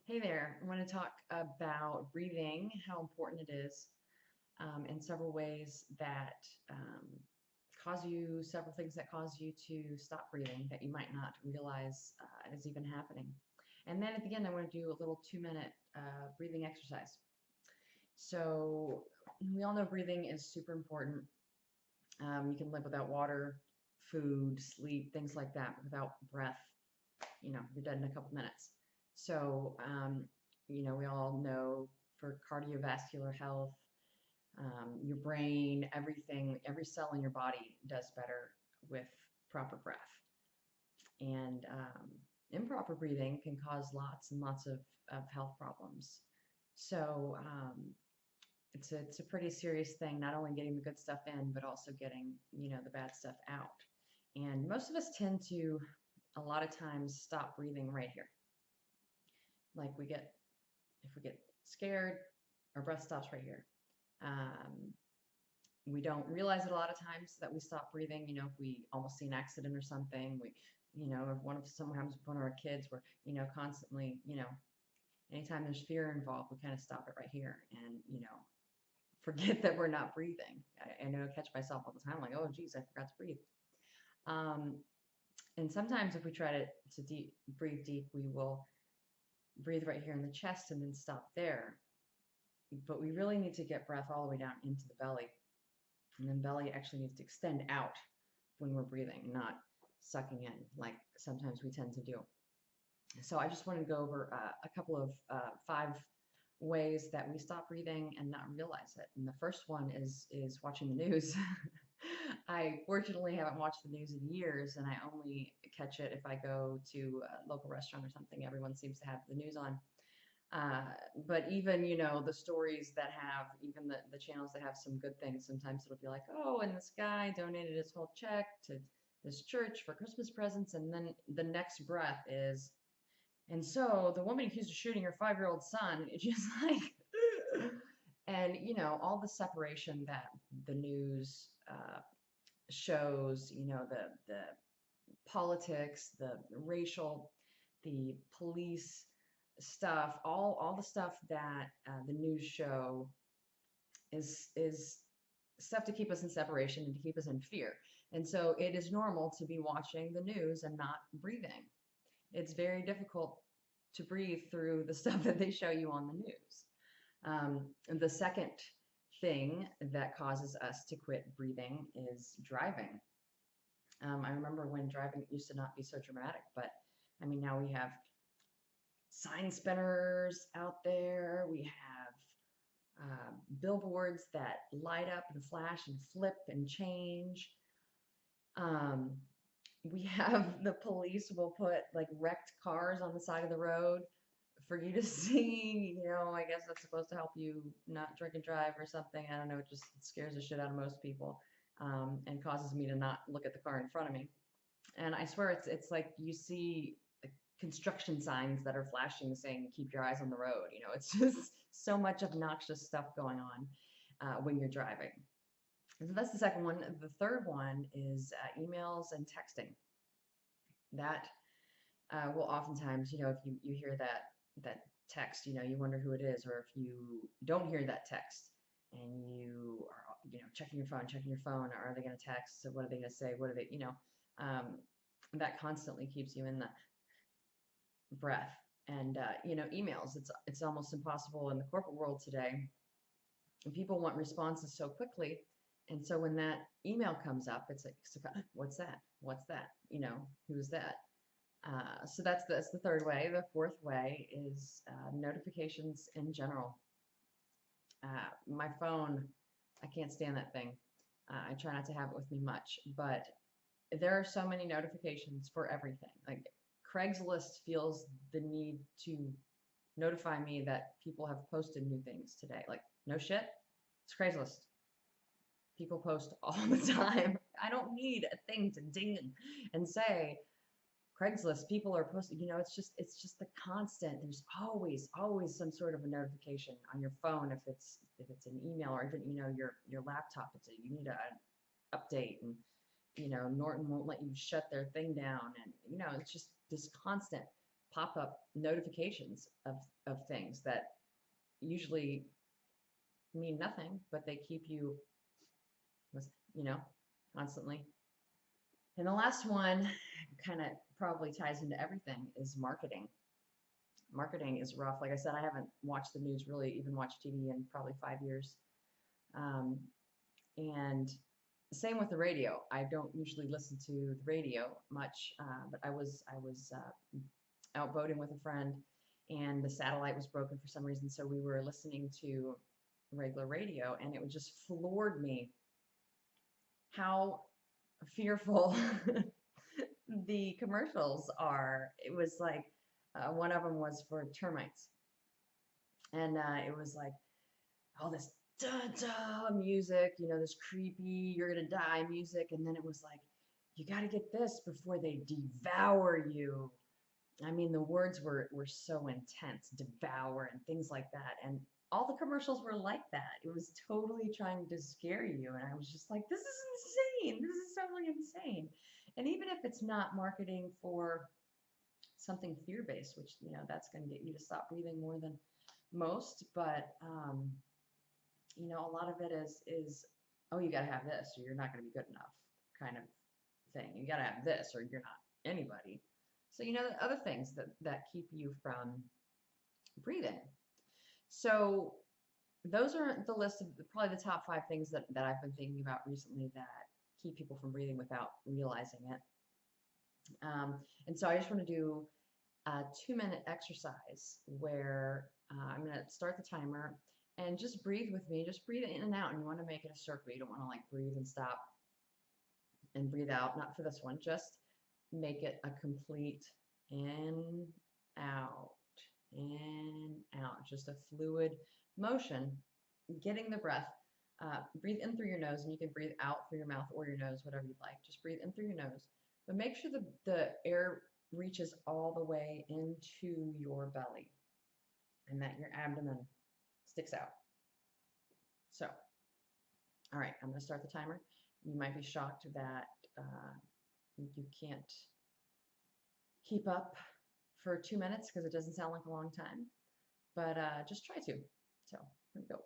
Hey there, I want to talk about breathing, how important it is, and several ways that several things that cause you to stop breathing that you might not realize is even happening. And then at the end, I want to do a little 2-minute breathing exercise. So, we all know breathing is super important. You can live without water, food, sleep, things like that, but without breath, you're dead in a couple minutes. So, we all know for cardiovascular health, your brain, everything, every cell in your body does better with proper breath. And improper breathing can cause lots and lots of health problems. So, it's a pretty serious thing, not only getting the good stuff in, but also getting, the bad stuff out. And most of us tend to, a lot of times, stop breathing right here. Like if we get scared, our breath stops right here. Um, we don't realize it a lot of times that we stop breathing. If we almost see an accident or something, if sometimes with one of our kids, we're, constantly, anytime there's fear involved, we kind of stop it right here and, forget that we're not breathing. I know I catch myself all the time, like, oh, geez, I forgot to breathe. Um, and sometimes if we try to breathe deep, we will breathe right here in the chest and then stop there. But we really need to get breath all the way down into the belly. And then belly actually needs to extend out when we're breathing, not sucking in like sometimes we tend to do. So I just want to go over a couple of 5 ways that we stop breathing and not realize it. And the first one is watching the news. I fortunately haven't watched the news in years, and I only catch it if I go to a local restaurant or something. Everyone seems to have the news on. Uh, but even, the stories that have, even the channels that have some good things, sometimes it'll be like, oh, and this guy donated his whole check to this church for Christmas presents. And then the next breath is, and so the woman accused of shooting her 5-year-old son, it's just like, and, all the separation that the news shows, the politics, the racial, the police stuff, all the stuff that the news show is stuff to keep us in separation and to keep us in fear. And so it is normal to be watching the news and not breathing. It's very difficult to breathe through the stuff that they show you on the news. The second thing that causes us to quit breathing is driving. I remember when driving used to not be so dramatic, but I mean, now we have sign spinners out there. We have billboards that light up and flash and flip and change. Um, we have the police will put like wrecked cars on the side of the road for you to see. I guess that's supposed to help you not drink and drive or something. I don't know. It just scares the shit out of most people, and causes me to not look at the car in front of me. And I swear it's like you see construction signs that are flashing saying keep your eyes on the road. It's just so much obnoxious stuff going on when you're driving. So that's the second one. The third one is emails and texting. That will oftentimes, if you hear that text, you wonder who it is, or if you don't hear that text and you are, checking your phone, are they going to text? So what are they going to say? What are they, that constantly keeps you in the breath. And emails, it's almost impossible in the corporate world today, and people want responses so quickly. And so when that email comes up, it's like, what's that, who's that? So that's the third way. The fourth way is notifications in general. My phone, I can't stand that thing. I try not to have it with me much, but there are so many notifications for everything. Like Craigslist feels the need to notify me that people have posted new things today. Like, no shit, it's Craigslist. People post all the time. I don't need a thing to ding and say, Craigslist, people are posting, it's the constant. There's always some sort of a notification on your phone if it's an email, or even, your laptop. You need an update, and Norton won't let you shut their thing down, and it's just this constant. pop-up notifications of things that usually mean nothing, but they keep you, you know, constantly. And the last one kind of probably ties into everything is marketing. Marketing is rough. Like I said, I haven't watched the news, really even watched TV in probably 5 years. Um, and same with the radio. I don't usually listen to the radio much, but I was out boating with a friend, and the satellite was broken for some reason, so we were listening to regular radio, and it just floored me how fearful the commercials are. It was like one of them was for termites, and it was like all this da da music, you know, this creepy, you're gonna die music, and then it was like, you got to get this before they devour you. I mean, the words were so intense, devour and things like that, and all the commercials were like that. It was totally trying to scare you, and I was just like, this is insane. This is totally insane. And even if it's not marketing for something fear-based, which, you know, that's going to get you to stop breathing more than most, but you know, a lot of it is oh, you got to have this or you're not going to be good enough kind of thing. You got to have this or you're not anybody. So, you know, the other things that keep you from breathing. So those are the list of probably the top 5 things that I've been thinking about recently that keep people from breathing without realizing it. And so I just want to do a 2-minute exercise where I'm going to start the timer and just breathe with me. Just breathe in and out, and you want to make it a circle. You don't want to like breathe and stop and breathe out. Not for this one. Just make it a complete in, out, in, out. Just a fluid motion, getting the breath. Breathe in through your nose, and you can breathe out through your mouth or your nose, whatever you'd like. Just breathe in through your nose. But make sure the air reaches all the way into your belly and that your abdomen sticks out. So, all right, I'm going to start the timer. You might be shocked that you can't keep up for 2 minutes because it doesn't sound like a long time, but just try to. So, here we go.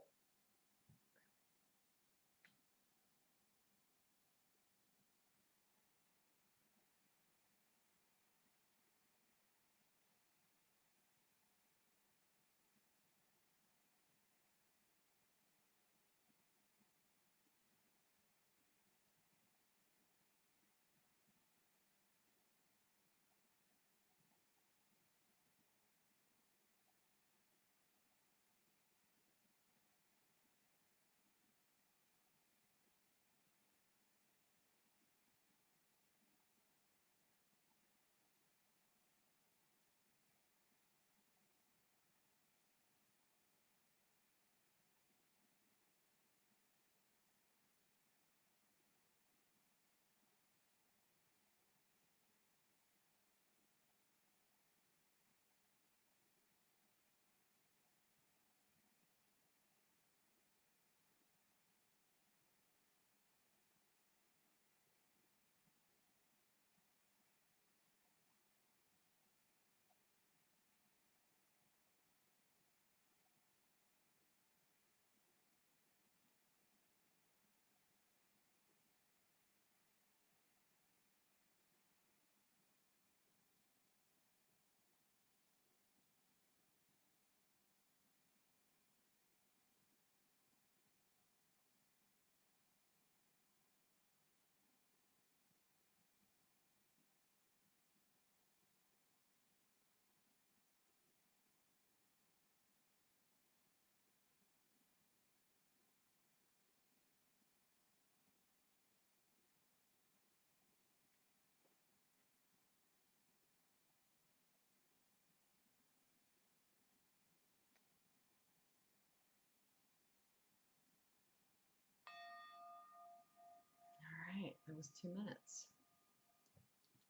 All right, that was 2 minutes.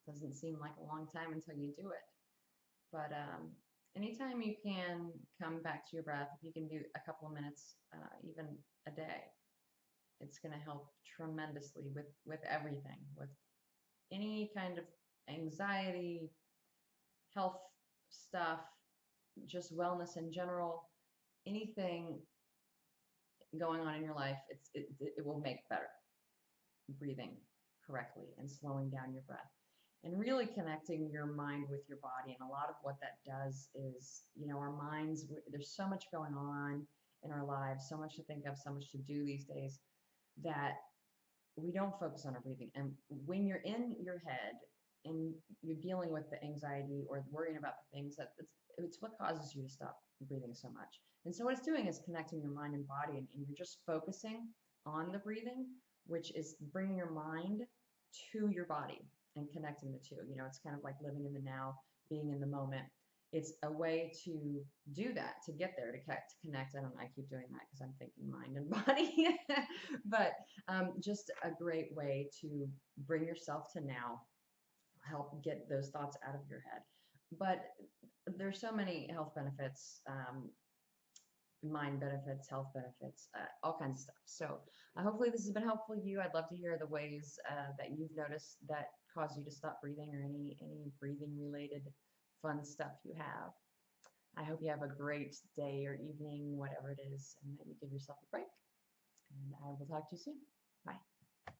Doesn't seem like a long time until you do it. But anytime you can come back to your breath, if you can do a couple of minutes, even a day, it's going to help tremendously with everything, with any kind of anxiety, health stuff, just wellness in general, anything going on in your life, it will make better breathing correctly and slowing down your breath and really connecting your mind with your body. And a lot of what that does is, our minds, there's so much going on in our lives, so much to think of, so much to do these days that we don't focus on our breathing. And when you're in your head and you're dealing with the anxiety or worrying about the things, it's what causes you to stop breathing so much. And so what it's doing is connecting your mind and body, and you're just focusing on the breathing, which is bringing your mind to your body and connecting the two. It's kind of like living in the now, being in the moment. It's a way to do that, to get there, to connect. I don't know, I keep doing that because I'm thinking mind and body. But just a great way to bring yourself to now, help get those thoughts out of your head. But there's so many health benefits, mind benefits, health benefits, all kinds of stuff. So hopefully this has been helpful to you. I'd love to hear the ways that you've noticed that cause you to stop breathing, or any breathing related fun stuff you have. I hope you have a great day or evening, whatever it is, and that you give yourself a break. And I will talk to you soon. Bye.